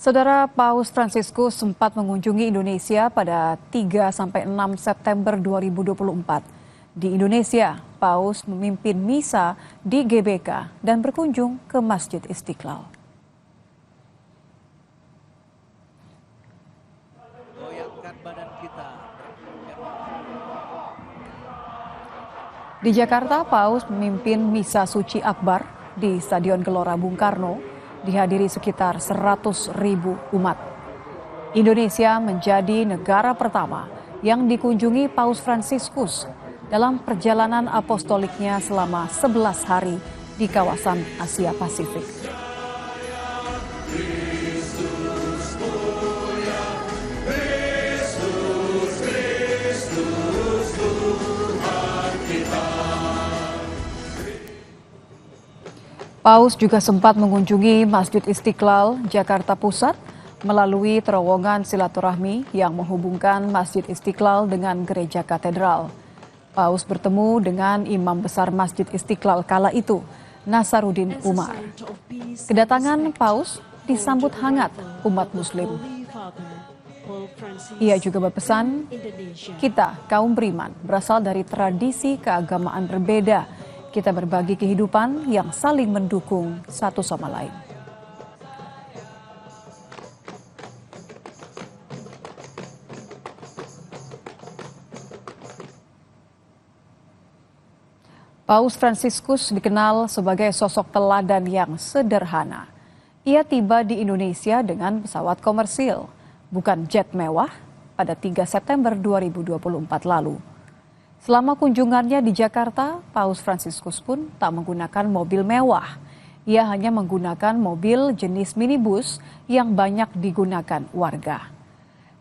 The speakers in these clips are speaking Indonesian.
Saudara Paus Fransiskus sempat mengunjungi Indonesia pada 3-6 September 2024. Di Indonesia, Paus memimpin misa di GBK dan berkunjung ke Masjid Istiqlal. Di Jakarta, Paus memimpin misa suci akbar di Stadion Gelora Bung Karno, dihadiri sekitar 100.000 umat. Indonesia menjadi negara pertama yang dikunjungi Paus Fransiskus dalam perjalanan apostoliknya selama 11 hari di kawasan Asia Pasifik. Paus juga sempat mengunjungi Masjid Istiqlal, Jakarta Pusat, melalui terowongan silaturahmi yang menghubungkan Masjid Istiqlal dengan Gereja Katedral. Paus bertemu dengan Imam Besar Masjid Istiqlal kala itu, Nasaruddin Umar. Kedatangan Paus disambut hangat umat Muslim. Ia juga berpesan, kita kaum beriman berasal dari tradisi keagamaan berbeda. Kita berbagi kehidupan yang saling mendukung satu sama lain. Paus Fransiskus dikenal sebagai sosok teladan yang sederhana. Ia tiba di Indonesia dengan pesawat komersil, bukan jet mewah, pada 3 September 2024 lalu. Selama kunjungannya di Jakarta, Paus Fransiskus pun tak menggunakan mobil mewah. Ia hanya menggunakan mobil jenis minibus yang banyak digunakan warga.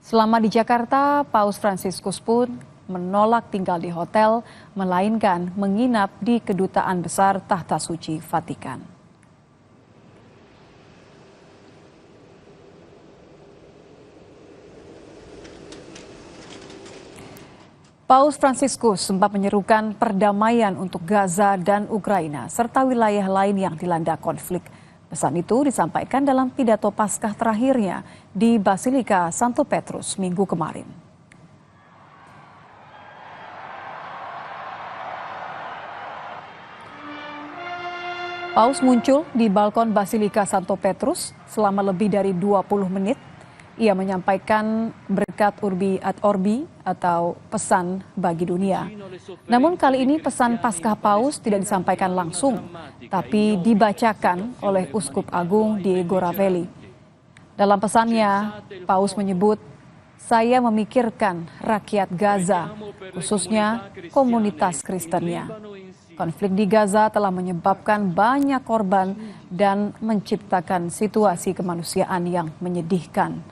Selama di Jakarta, Paus Fransiskus pun menolak tinggal di hotel, melainkan menginap di Kedutaan Besar Tahta Suci Vatikan. Paus Fransiskus sempat menyerukan perdamaian untuk Gaza dan Ukraina, serta wilayah lain yang dilanda konflik. Pesan itu disampaikan dalam pidato Paskah terakhirnya di Basilika Santo Petrus Minggu kemarin. Paus muncul di balkon Basilika Santo Petrus selama lebih dari 20 menit. Ia menyampaikan berkat Urbi et Orbi atau pesan bagi dunia. Namun kali ini pesan Paskah Paus tidak disampaikan langsung, tapi dibacakan oleh Uskup Agung Diego Ravelli. Dalam pesannya, Paus menyebut, "Saya memikirkan rakyat Gaza, khususnya komunitas Kristennya. Konflik di Gaza telah menyebabkan banyak korban dan menciptakan situasi kemanusiaan yang menyedihkan."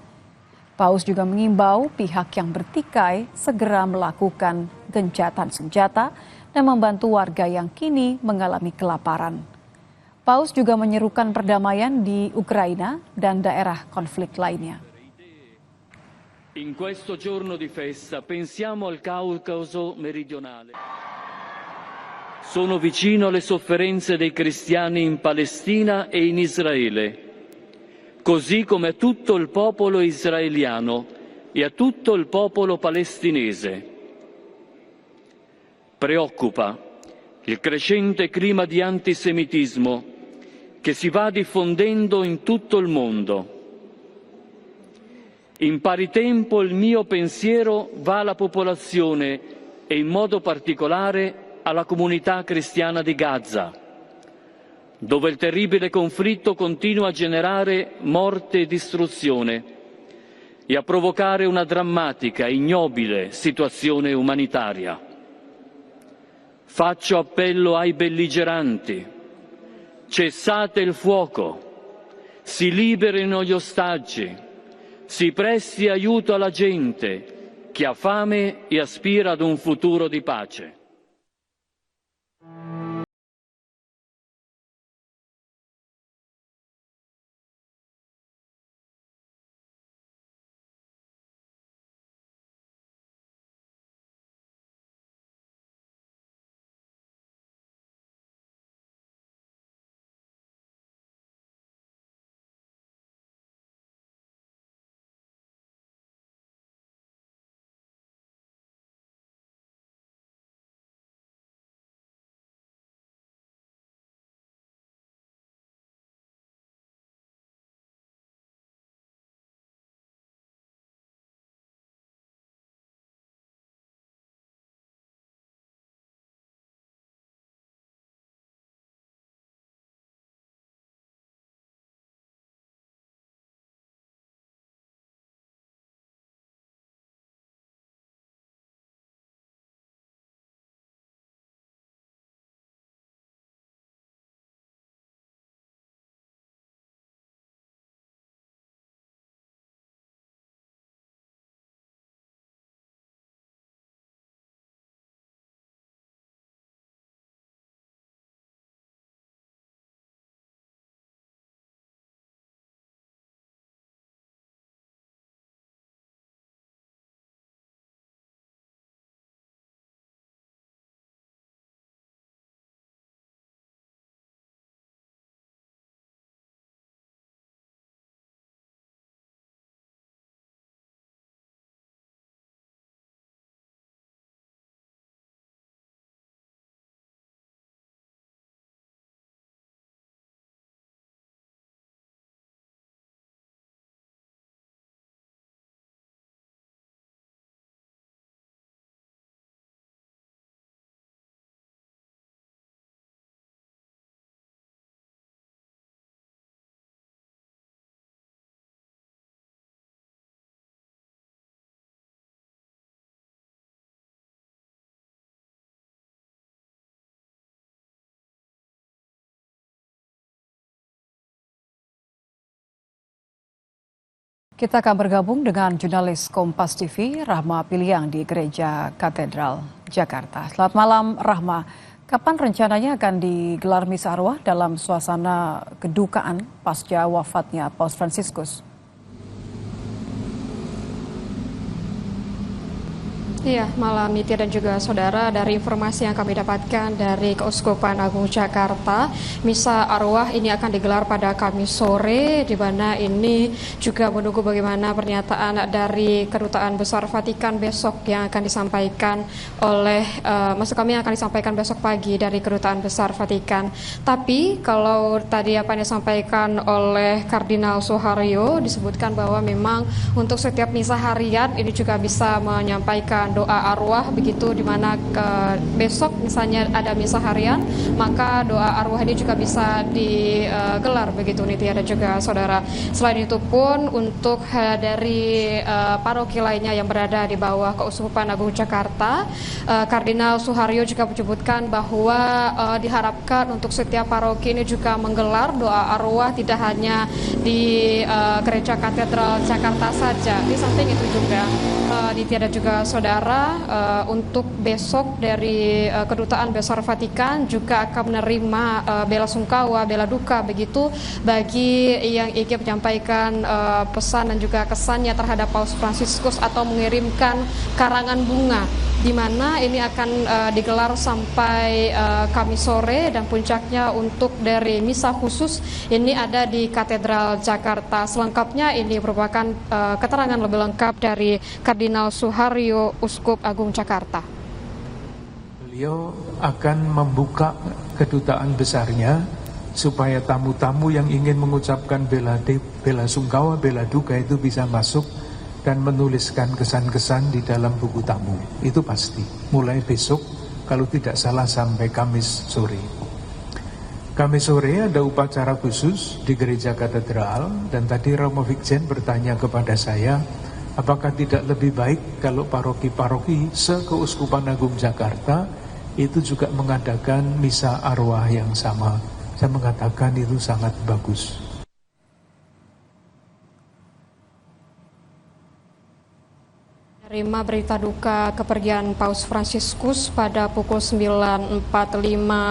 Paus juga mengimbau pihak yang bertikai segera melakukan gencatan senjata dan membantu warga yang kini mengalami kelaparan. Paus juga menyerukan perdamaian di Ukraina dan daerah konflik lainnya. In questo giorno di festa pensiamo al Caucaso meridionale. Sono vicino alle sofferenze dei cristiani in Palestina e in Israele, così come a tutto il popolo israeliano e a tutto il popolo palestinese. Preoccupa il crescente clima di antisemitismo che si va diffondendo in tutto il mondo. In pari tempo il mio pensiero va alla popolazione e in modo particolare alla comunità cristiana di Gaza, dove il terribile conflitto continua a generare morte e distruzione e a provocare una drammatica e ignobile situazione umanitaria. Faccio appello ai belligeranti: cessate il fuoco, si liberino gli ostaggi, si presti aiuto alla gente che ha fame e aspira ad un futuro di pace. Kita akan bergabung dengan jurnalis Kompas TV, Rahma Piliang di Gereja Katedral Jakarta. Selamat malam, Rahma. Kapan rencananya akan digelar misa arwah dalam suasana kedukaan pasca wafatnya Paus Fransiskus? Iya, malam Nitya dan juga saudara, dari informasi yang kami dapatkan dari Keuskupan Agung Jakarta, misa arwah ini akan digelar pada Kamis sore, di mana ini juga menunggu bagaimana pernyataan dari Kedutaan Besar Vatikan besok yang akan disampaikan oleh, yang akan disampaikan besok pagi dari Kedutaan Besar Vatikan. Tapi kalau tadi apa yang disampaikan oleh Kardinal Suharyo, disebutkan bahwa memang untuk setiap misa harian ini juga bisa menyampaikan doa arwah, begitu dimana besok misalnya ada misa harian, maka doa arwah ini juga bisa digelar, begitu Nitya dan juga saudara. Selain itu pun untuk dari paroki lainnya yang berada di bawah Keuskupan Agung Jakarta, Kardinal Suharyo juga menyebutkan bahwa diharapkan untuk setiap paroki ini juga menggelar doa arwah tidak hanya di Gereja Katedral Jakarta saja. Di samping itu juga Nitya dan juga saudara, untuk besok dari Kedutaan Besar Vatikan juga akan menerima bela sungkawa, bela duka, begitu bagi yang ingin menyampaikan pesan dan juga kesannya terhadap Paus Fransiskus atau mengirimkan karangan bunga, di mana ini akan digelar sampai Kamis sore, dan puncaknya untuk dari misa khusus ini ada di Katedral Jakarta. Selengkapnya ini merupakan keterangan lebih lengkap dari Kardinal Suharyo, Uskup Agung Jakarta. Beliau akan membuka kedutaan besarnya supaya tamu-tamu yang ingin mengucapkan bela sungkawa, bela duka itu bisa masuk dan menuliskan kesan-kesan di dalam buku tamu. Itu pasti. Mulai besok, kalau tidak salah sampai Kamis sore. Kamis sore ada upacara khusus di Gereja Katedral, dan tadi Romo Vikjen bertanya kepada saya, apakah tidak lebih baik kalau paroki-paroki se-Keuskupan Agung Jakarta itu juga mengadakan misa arwah yang sama? Saya mengatakan itu sangat bagus. Terima berita duka kepergian Paus Fransiskus pada pukul 9.45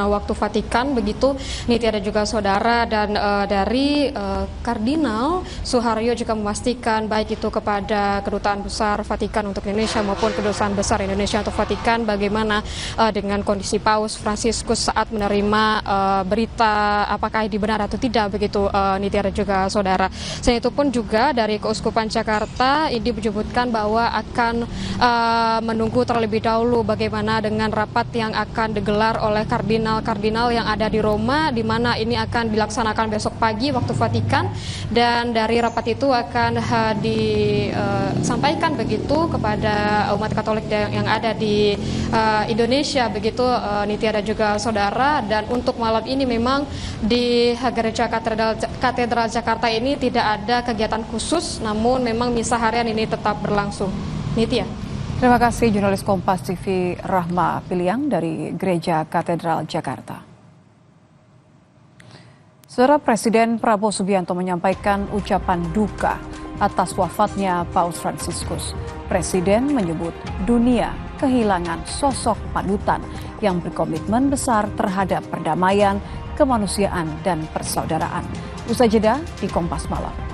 waktu Vatikan, begitu Nitya dan juga saudara. Dan dari Kardinal Suharyo juga memastikan baik itu kepada Kedutaan Besar Vatikan untuk Indonesia maupun Kedutaan Besar Indonesia untuk Vatikan, bagaimana dengan kondisi Paus Fransiskus saat menerima berita apakah ini benar atau tidak, begitu Nitya dan juga saudara. Selain itu pun juga dari Keuskupan Jakarta ini menyebutkan bahwa akan menunggu terlebih dahulu bagaimana dengan rapat yang akan digelar oleh kardinal-kardinal yang ada di Roma, di mana ini akan dilaksanakan besok pagi waktu Vatikan, dan dari rapat itu akan disampaikan begitu kepada umat Katolik yang ada di Indonesia, begitu Nitya dan juga saudara. Dan untuk malam ini memang di Gereja Katedral Jakarta ini tidak ada kegiatan khusus, namun memang misa harian ini tetap berlangsung. Nitya. Terima kasih jurnalis Kompas TV Rahma Piliang dari Gereja Katedral Jakarta. Saudara, Presiden Prabowo Subianto menyampaikan ucapan duka atas wafatnya Paus Fransiskus. Presiden menyebut dunia kehilangan sosok panutan yang berkomitmen besar terhadap perdamaian, kemanusiaan, dan persaudaraan. Usai jeda di Kompas Malam.